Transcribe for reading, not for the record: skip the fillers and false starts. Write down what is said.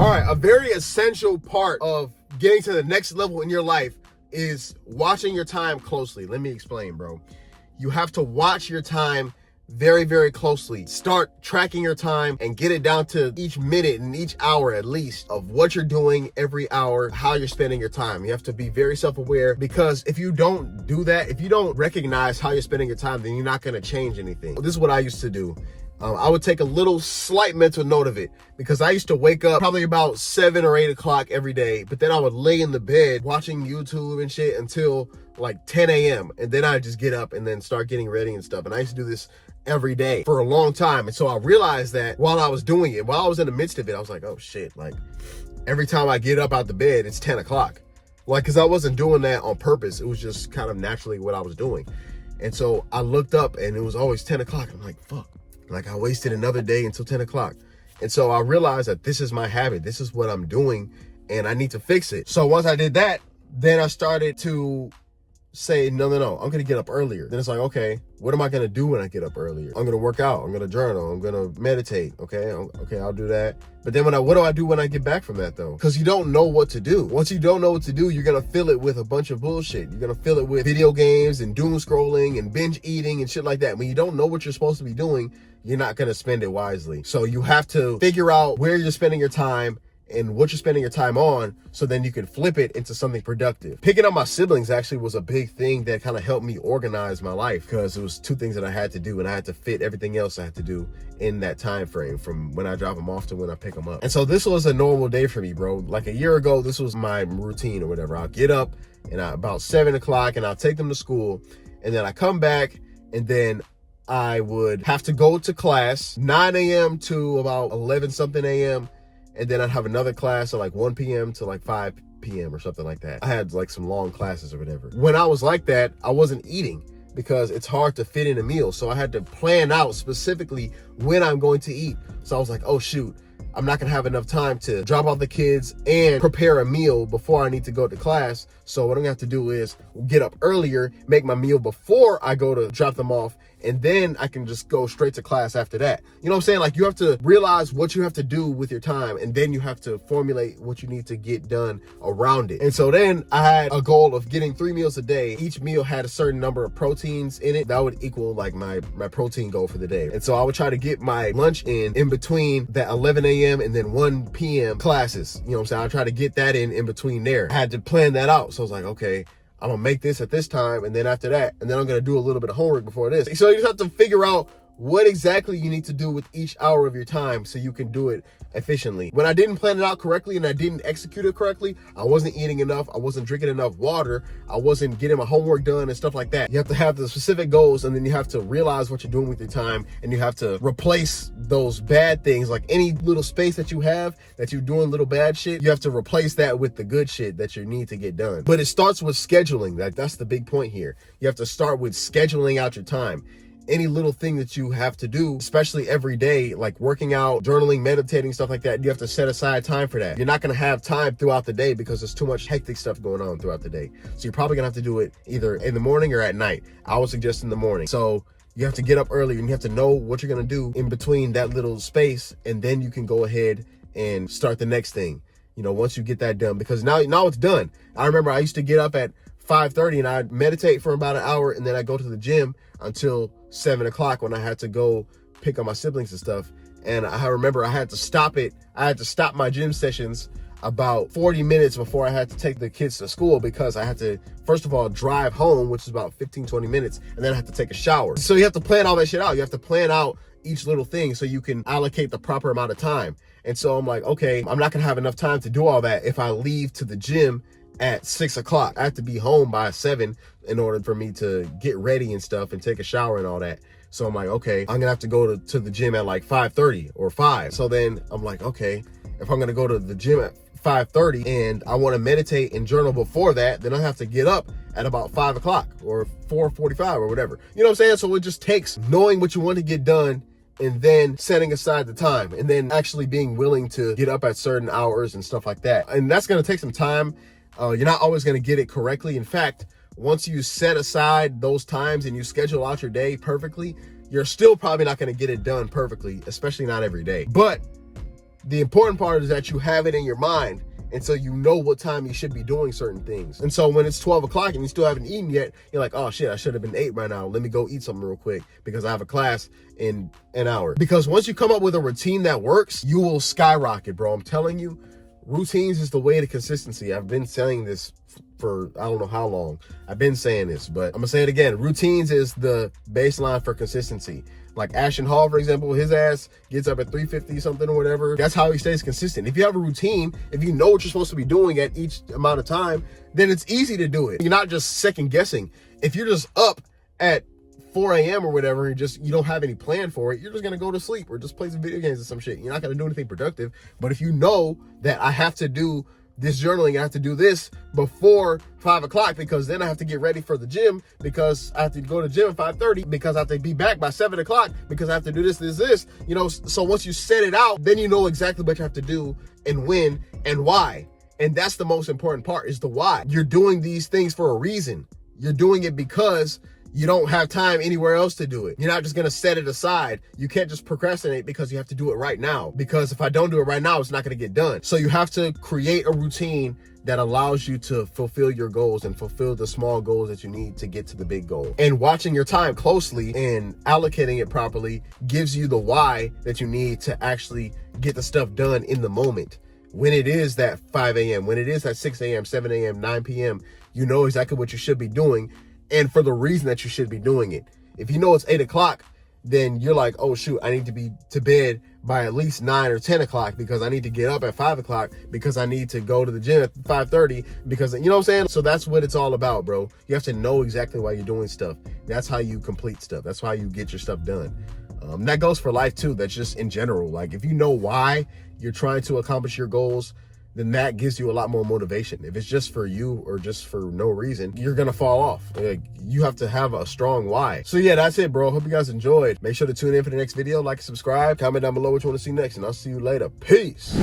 All right, a very essential part of getting to the next level in your life is watching your time closely. Let me explain, bro. You have to watch your time very, very closely. Start tracking your time and get it down to each minute and each hour at least of what you're doing every hour, how you're spending your time. You have to be very self-aware, because if you don't do that, if you don't recognize how you're spending your time, then you're not going to change anything. This is what I used to do. I would take a little slight mental note of it, because I used to wake up probably about 7 or 8 o'clock every day, but then I would lay in the bed watching YouTube and shit until like 10 a.m. And then I'd just get up and then start getting ready and stuff. And I used to do this every day for a long time. And so I realized that while I was doing it, while I was in the midst of it, I was like, oh shit, like every time I get up out the bed, it's 10 o'clock. Like, cause I wasn't doing that on purpose. It was just kind of naturally what I was doing. And so I looked up and it was always 10 o'clock. I'm like, fuck. Like, I wasted another day until 10 o'clock. And so I realized that this is my habit. This is what I'm doing and I need to fix it. So once I did that, then I started to say, no, I'm going to get up earlier. Then it's like, okay, what am I going to do when I get up earlier? I'm going to work out. I'm going to journal. I'm going to meditate. Okay, I'll do that. But then what do I do when I get back from that though? Because you don't know what to do. Once you don't know what to do, you're going to fill it with a bunch of bullshit. You're going to fill it with video games and doom scrolling and binge eating and shit like that. When you don't know what you're supposed to be doing, you're not going to spend it wisely. So you have to figure out where you're spending your time and what you're spending your time on, so then you can flip it into something productive. Picking up my siblings actually was a big thing that kind of helped me organize my life, because it was 2 things that I had to do, and I had to fit everything else I had to do in that time frame from when I drop them off to when I pick them up. And so this was a normal day for me, bro. Like a year ago, this was my routine or whatever. I'll get up and about 7 o'clock and I'll take them to school, and then I come back, and then I would have to go to class 9 a.m. to about 11 something a.m. And then I'd have another class at like 1 p.m. to like 5 p.m. or something like that. I had like some long classes or whatever. When I was like that, I wasn't eating, because it's hard to fit in a meal. So I had to plan out specifically when I'm going to eat. So I was like, oh shoot, I'm not gonna have enough time to drop off the kids and prepare a meal before I need to go to class. So what I'm gonna have to do is get up earlier, make my meal before I go to drop them off, and then I can just go straight to class after that. You know what I'm saying? Like, you have to realize what you have to do with your time, and then you have to formulate what you need to get done around it. And so then I had a goal of getting 3 meals a day. Each meal had a certain number of proteins in it. That would equal like my protein goal for the day. And so I would try to get my lunch in between that 11 a.m. and then 1 p.m. classes. You know what I'm saying? I try to get that in between there. I had to plan that out. So I was like, okay, I'm gonna make this at this time, and then after that, and then I'm gonna do a little bit of homework before this. So you just have to figure out what exactly you need to do with each hour of your time so you can do it efficiently. When I didn't plan it out correctly and I didn't execute it correctly, I wasn't eating enough, I wasn't drinking enough water, I wasn't getting my homework done and stuff like that. You have to have the specific goals, and then you have to realize what you're doing with your time, and you have to replace those bad things. Like any little space that you have that you're doing little bad shit, you have to replace that with the good shit that you need to get done. But it starts with scheduling. That's the big point here. You have to start with scheduling out your time. Any little thing that you have to do, especially every day, like working out, journaling, meditating, stuff like that, you have to set aside time for that. You're not going to have time throughout the day because there's too much hectic stuff going on throughout the day. So you're probably going to have to do it either in the morning or at night. I would suggest in the morning. So you have to get up early, and you have to know what you're going to do in between that little space, and then you can go ahead and start the next thing, you know, once you get that done, because now it's done. I remember I used to get up at 5:30 and I'd meditate for about an hour, and then I go to the gym until 7 o'clock when I had to go pick up my siblings and stuff. And I remember I had to stop my gym sessions about 40 minutes before I had to take the kids to school, because I had to, first of all, drive home, which is about 15-20 minutes, and then I had to take a shower. So you have to plan all that shit out. You have to plan out each little thing so you can allocate the proper amount of time. And so I'm like, okay, I'm not gonna have enough time to do all that if I leave to the gym at 6 o'clock. I have to be home by 7 in order for me to get ready and stuff and take a shower and all that. So I'm like, okay, I'm gonna have to go to the gym at like 5:30 or 5. So then I'm like, okay, if I'm gonna go to the gym at 5:30 and I want to meditate and journal before that, then I have to get up at about 5 o'clock or 4:45 or whatever. You know what I'm saying? So it just takes knowing what you want to get done, and then setting aside the time, and then actually being willing to get up at certain hours and stuff like that. And that's going to take some time. You're not always going to get it correctly. In fact, once you set aside those times and you schedule out your day perfectly, you're still probably not going to get it done perfectly, especially not every day. But The important part is that you have it in your mind. And so you know what time you should be doing certain things. And so when it's 12 o'clock and you still haven't eaten yet, you're like, oh shit, I should have been 8 right now. Let me go eat something real quick because I have a class in an hour. Because once you come up with a routine that works, you will skyrocket, bro. I'm telling you, routines is the way to consistency. I've been saying this for I don't know how long. I've been saying this, but I'm gonna say it again. Routines is the baseline for consistency. Like Ashton Hall, for example, his ass gets up at 3:50 something or whatever. That's how he stays consistent. If you have a routine, if you know what you're supposed to be doing at each amount of time, then it's easy to do it. You're not just second guessing. If you're just up at 4 a.m. or whatever, and you don't have any plan for it, you're just gonna go to sleep or just play some video games or some shit. You're not gonna do anything productive. But if you know that I have to do this journaling, I have to do this before 5 o'clock because then I have to get ready for the gym because I have to go to the gym at 5:30 because I have to be back by 7 o'clock because I have to do this, you know. So once you set it out, then you know exactly what you have to do and when and why. And that's the most important part, is the why. You're doing these things for a reason. You're doing it because you don't have time anywhere else to do it. You're not just gonna set it aside. You can't just procrastinate because you have to do it right now. Because if I don't do it right now, it's not gonna get done. So you have to create a routine that allows you to fulfill your goals and fulfill the small goals that you need to get to the big goal. And watching your time closely and allocating it properly gives you the why that you need to actually get the stuff done in the moment. When it is that 5 a.m., when it is that 6 a.m., 7 a.m., 9 p.m., you know exactly what you should be doing and for the reason that you should be doing it. If you know it's 8 o'clock, then you're like, oh shoot, I need to be to bed by at least 9 or 10 o'clock because I need to get up at 5 o'clock because I need to go to the gym at 5:30 because, you know what I'm saying? So that's what it's all about, bro. You have to know exactly why you're doing stuff. That's how you complete stuff. That's how you get your stuff done. That goes for life too. That's just in general. Like if you know why you're trying to accomplish your goals, then that gives you a lot more motivation. If it's just for you or just for no reason, you're gonna fall off. You have to have a strong why. So yeah, that's it, bro. Hope you guys enjoyed. Make sure to tune in for the next video, like and subscribe, comment down below what you want to see next, and I'll see you later. Peace.